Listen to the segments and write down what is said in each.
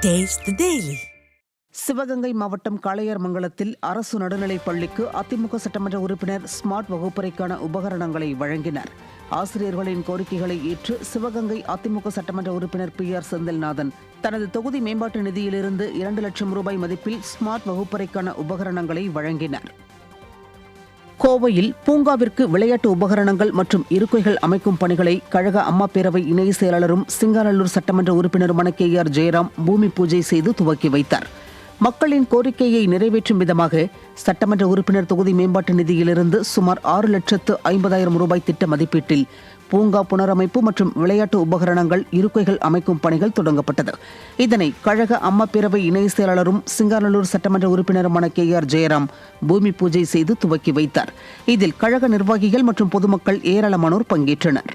Taste the Daily. Sivaganga மாவட்டம் காளையார்மங்கலத்தில் அரசு நடுநிலைப் பள்ளிக்கு அதிமுக சட்டமன்ற உறுப்பினர் ஸ்மார்ட் வகுப்பறைக்கான உபகரணங்களை வழங்கினர். ஆசிரியர்களின் கோரிக்கைகளை ஏற்று சிவகங்கை அதிமுக சட்டமன்ற உறுப்பினர் PR செந்தில்நாதன் தனது தொகுதி மேம்பாட்டு நிதியிலிருந்து 2 லட்சம் ரூபாய் மதிப்பில் ஸ்மார்ட் வகுப்பறைக்கான உபகரணங்களை வழங்கினார். கோவையில் பூங்காவிற்கு விளையாட்டு உபகரணங்கள் மற்றும் இருக்கைகள் அமைக்கும் பணிகளை கழக அம்மா பேரவை இணை செயலாளரும் சிங்காநல்லூர் சட்டமன்ற உறுப்பினருமான KR ஜெயராம் பூமி பூஜை செய்து துவக்கி வைத்தார். மக்களின் கோரிக்கையை நிறைவேற்றும் விதமாக சட்டமன்ற உறுப்பினர் தொகுதி மேம்பாட்டு நிதியிலிருந்து சுமார் 6,50,000 ரூபாய் திட்ட மதிப்பீட்டில் பூங்கா புனரமைப்பு மற்றும் விளையாட்டு உபகரணங்கள் இருக்கைகள் அமைக்கும் பணிகள் தொடங்கப்பட்டது. இதனை கழக அம்மா பேரவை இணை செயலாளரும் சிங்காநல்லூர் சட்டமன்ற உறுப்பினருமான KR ஜெயராம் பூமி பூஜை செய்து துவக்கி வைத்தார். இதில் கழக நிர்வாகிகள் மற்றும் பொதுமக்கள் ஏராளமானோர் பங்கேற்றனர்.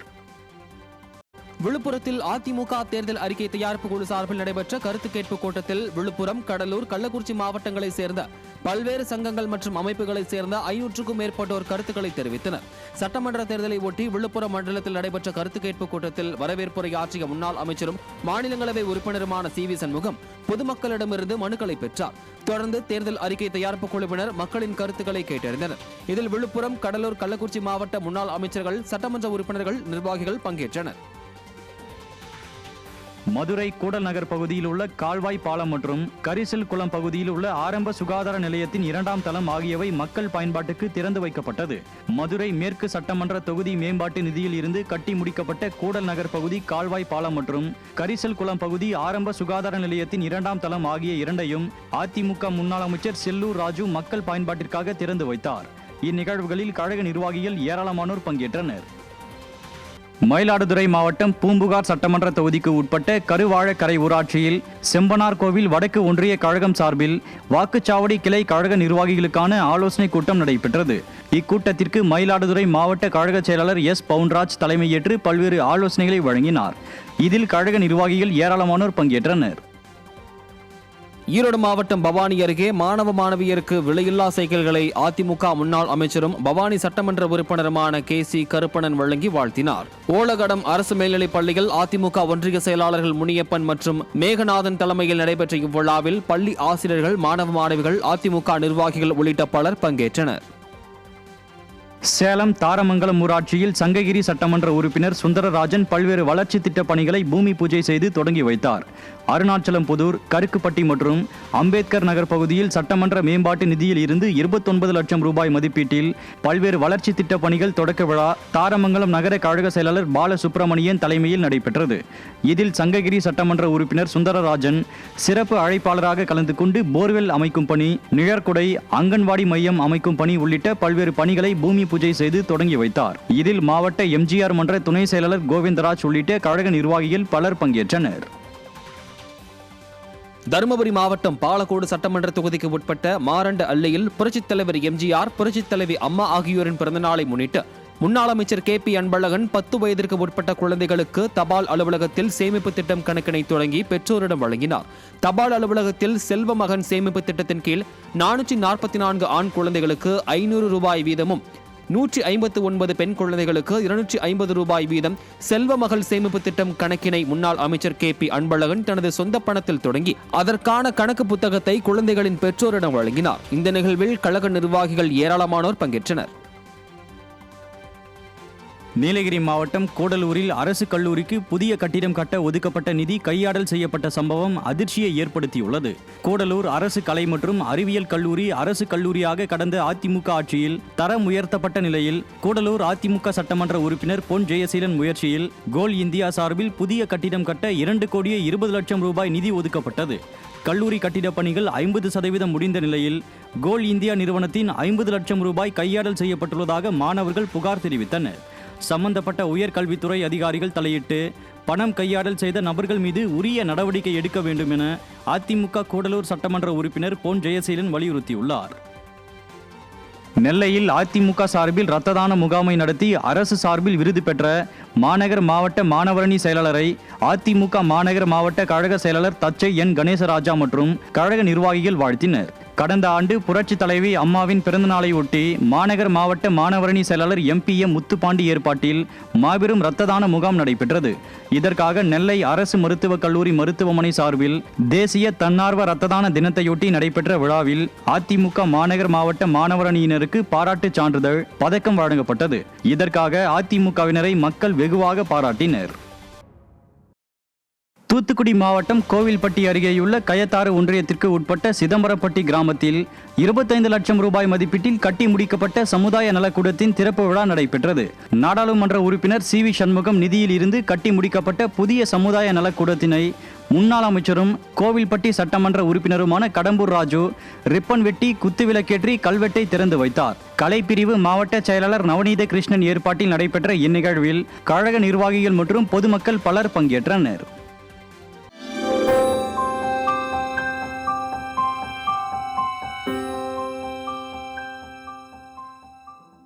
விழுப்புரத்தில் அதிமுக தேர்தல் அறிக்கை தயாரிப்பு குழு சார்பில் நடைபெற்ற கருத்து கேட்பு கூட்டத்தில் விழுப்புரம், கடலூர், கள்ளக்குறிச்சி மாவட்டங்களைச் சேர்ந்த பல்வேறு சங்கங்கள் மற்றும் அமைப்புகளைச் சேர்ந்த 500க்கும் மேற்பட்டோர் கருத்துக்களை தெரிவித்தனர். சட்டமன்ற தேர்தலை ஒட்டி விழுப்புரம் மண்டலத்தில் நடைபெற்ற கருத்து கேட்பு கூட்டத்தில் வரவேற்புரை ஆற்றிய முன்னாள் அமைச்சரும் மாநிலங்களவை உறுப்பினருமான CV சண்முகம் பொதுமக்களிடமிருந்து மனுக்களை பெற்றார். தொடர்ந்து தேர்தல் அறிக்கை தயாரிப்பு குழுவினர் மக்களின் கருத்துக்களை கேட்டறிந்தனர். இதில் விழுப்புரம், கடலூர், கள்ளக்குறிச்சி மாவட்ட முன்னாள் அமைச்சர்கள், சட்டமன்ற உறுப்பினர்கள், நிர்வாகிகள் பங்கேற்றனர். மதுரை கூடல் நகர் பகுதியில் உள்ள கால்வாய் பாலம் மற்றும் கரிசல் குளம் பகுதியில் உள்ள ஆரம்ப சுகாதார நிலையத்தின் 2ஆம் தளம் ஆகியவை மக்கள் பயன்பாட்டுக்கு திறந்து வைக்கப்பட்டது. மதுரை மேற்கு சட்டமன்ற தொகுதி மேம்பாட்டு நிதியில் இருந்து கட்டி முடிக்கப்பட்ட கூடல் நகர் பகுதி கால்வாய் பாலம் மற்றும் கரிசல் குளம் பகுதி ஆரம்ப சுகாதார நிலையத்தின் 2ஆம் தளம் ஆகிய இரண்டையும் அதிமுக முன்னாள் அமைச்சர் செல்லூர் ராஜு மக்கள் பயன்பாட்டிற்காக திறந்து வைத்தார். இந்நிகழ்வுகளில் கழக நிர்வாகிகள் ஏராளமானோர் பங்கேற்றனர். மயிலாடுதுறை மாவட்டம் பூம்புகார் சட்டமன்ற தொகுதிக்கு உட்பட்ட கருவாழக்கரை ஊராட்சியில் செம்பனார் கோவில் வடக்கு ஒன்றிய கழகம் சார்பில் வாக்குச்சாவடி கிளை கழக நிர்வாகிகளுக்கான ஆலோசனை கூட்டம் நடைபெற்றது. இக்கூட்டத்திற்கு மயிலாடுதுறை மாவட்ட கழக செயலாளர் S. பவுன்ராஜ் தலைமையேற்று பல்வேறு ஆலோசனைகளை வழங்கினார். இதில் கழக நிர்வாகிகள் ஏராளமானோர் பங்கேற்றனர். ஈரோடு மாவட்டம் பவானி அருகே மாணவ மாணவியருக்கு விலையில்லா சைக்கிள்களை அதிமுக முன்னாள் அமைச்சரும் பவானி சட்டமன்ற உறுப்பினருமான KC கருப்பணன் வழங்கி வாழ்த்தினார். ஓலகடம் அரசு மேல்நிலைப் பள்ளியில் அதிமுக ஒன்றிய செயலாளர்கள் முனியப்பன் மற்றும் மேகநாதன் தலைமையில் நடைபெற்ற இவ்விழாவில் பள்ளி ஆசிரியர்கள், மாணவ மாணவிகள், அதிமுக நிர்வாகிகள் உள்ளிட்ட பலர் பங்கேற்றனர். சேலம் தாரமங்கலம் ஊராட்சியில் சங்ககிரி சட்டமன்ற உறுப்பினர் சுந்தரராஜன் பல்வேறு வளர்ச்சி திட்ட பணிகளை பூமி பூஜை செய்து தொடங்கி வைத்தார். அருணாச்சலம்புதூர், கருக்குப்பட்டி மற்றும் அம்பேத்கர் நகர் பகுதியில் சட்டமன்ற மேம்பாட்டு நிதியில் இருந்து 29 லட்சம் ரூபாய் மதிப்பீட்டில் பல்வேறு வளர்ச்சி திட்ட பணிகள் தொடக்க விழா தாரமங்கலம் நகர கழக செயலாளர் பாலசுப்ரமணியன் தலைமையில் நடைபெற்றது. இதில் சங்ககிரி சட்டமன்ற உறுப்பினர் சுந்தரராஜன் சிறப்பு அழைப்பாளராக கலந்து கொண்டு போர்வெல் அமைக்கும் பணி, நிழற்குடை, அங்கன்வாடி மையம் அமைக்கும் பணி உள்ளிட்ட பல்வேறு பணிகளை பூமி பூஜை செய்து தொடங்கி வைத்தார். இதில் மாவட்ட MGR மன்ற துணை செயலாளர் கோவிந்தராஜ் உள்ளிட்ட கழக நிர்வாகிகள் பலர் பங்கேற்றனர். தருமபுரி மாவட்டம் பாலக்கோடு சட்டமன்ற தொகுதிக்கு உட்பட்ட மாரண்ட அள்ளியில் புரட்சித் தலைவர் MGR, புரட்சித் தலைவி அம்மா ஆகியோரின் பிறந்தநாளை முன்னிட்டு முன்னாள் அமைச்சர் KP அன்பழகன் 10 வயதிற்கு உட்பட்ட குழந்தைகளுக்கு தபால் அலுவலகத்தில் சேமிப்பு திட்டம் கணக்கினை தொடங்கி பெற்றோரிடம் வழங்கினார். தபால் அலுவலகத்தில் செல்வ மகன் சேமிப்பு திட்டத்தின் கீழ் 444 ஆண் குழந்தைகளுக்கு 500 ரூபாய் வீதமும், 159 பெண் குழந்தைகளுக்கு 250 ரூபாய் வீதம் செல்வ மகள் சேமிப்பு திட்டம் கணக்கினை முன்னாள் அமைச்சர் KP அன்பழகன் தனது சொந்த பணத்தில் தொடங்கி அதற்கான கணக்கு புத்தகத்தை குழந்தைகளின் பெற்றோரிடம் வழங்கினார். இந்த நிகழ்வில் கழக நிர்வாகிகள் ஏராளமானோர் பங்கேற்றனர். நீலகிரி மாவட்டம் கூடலூரில் அரசு கல்லூரிக்கு புதிய கட்டிடம் கட்ட ஒதுக்கப்பட்ட நிதி கையாடல் செய்யப்பட்ட சம்பவம் அதிர்ச்சியை ஏற்படுத்தியுள்ளது. கூடலூர் அரசு கலை மற்றும் அறிவியல் கல்லூரி அரசு கல்லூரியாக கடந்த அதிமுக ஆட்சியில் தரம் உயர்த்தப்பட்ட நிலையில் கூடலூர் அதிமுக சட்டமன்ற உறுப்பினர் பொன் ஜெயசீலன் முயற்சியில் கோல் இந்தியா சார்பில் புதிய கட்டிடம் கட்ட 2,20 லட்சம் ரூபாய் நிதி ஒதுக்கப்பட்டது. கல்லூரி கட்டிட பணிகள் 50% முடிந்த நிலையில் கோல் இந்தியா நிறுவனத்தின் 50 லட்சம் ரூபாய் கையாடல் செய்யப்பட்டுள்ளதாக மாணவர்கள் புகார் தெரிவித்தனர். சம்பந்தப்பட்ட உயர்கல்வித்துறை அதிகாரிகள் தலையிட்டு பணம் கையாடல் செய்த நபர்கள் மீது உரிய நடவடிக்கை எடுக்க வேண்டும் என அதிமுக கூடலூர் சட்டமன்ற உறுப்பினர் பொன் ஜெயசீலன் வலியுறுத்தியுள்ளார். நெல்லையில் அதிமுக சார்பில் இரத்த தான முகாமை நடத்தி அரசு சார்பில் விருது பெற்ற மாநகர் மாவட்ட மாணவரணி செயலாளரை அதிமுக மாநகர் மாவட்ட கழக செயலாளர் தச்சை N. கணேசராஜா மற்றும் கழக நிர்வாகிகள் வாழ்த்தினர். கடந்த ஆண்டு புரட்சி தலைவி அம்மாவின் பிறந்தநாளை ஒட்டி மாநகர் மாவட்ட மாணவரணி செயலாளர் MPM முத்துப்பாண்டி ஏற்பாட்டில் மாபெரும் இரத்த தான முகாம் நடைபெற்றது. இதற்காக நெல்லை அரசு மருத்துவக் கல்லூரி மருத்துவமனை சார்பில் தேசிய தன்னார்வ இரத்த தான தினத்தையொட்டி நடைபெற்ற விழாவில் அதிமுக மாநகர் மாவட்ட மாணவரணியினருக்கு பாராட்டுச் சான்றிதழ், பதக்கம் வழங்கப்பட்டது. இதற்காக அதிமுகவினரை மக்கள் வெகுவாக பாராட்டினர். தூத்துக்குடி மாவட்டம் கோவில்பட்டி அருகேயுள்ள கயத்தாறு ஒன்றியத்திற்கு உட்பட்ட சிதம்பரப்பட்டி கிராமத்தில் 25 லட்சம் ரூபாய் மதிப்பீட்டில் கட்டி முடிக்கப்பட்ட சமுதாய நலக்கூடத்தின் திறப்பு விழா நடைபெற்றது. நாடாளுமன்ற உறுப்பினர் CV சண்முகம் நிதியில் இருந்து கட்டி முடிக்கப்பட்ட புதிய சமுதாய நலக்கூடத்தினை முன்னாள் அமைச்சரும் கோவில்பட்டி சட்டமன்ற உறுப்பினருமான கடம்பூர் ராஜு ரிப்பன் வெட்டி குத்துவிளக்கேற்றி கல்வெட்டை திறந்து வைத்தார். கலைப்பிரிவு மாவட்ட செயலாளர் நவநீத கிருஷ்ணன் ஏற்பாட்டில் நடைபெற்ற இந்நிகழ்வில் கழக நிர்வாகிகள் மற்றும் பொதுமக்கள் பலர் பங்கேற்றனர்.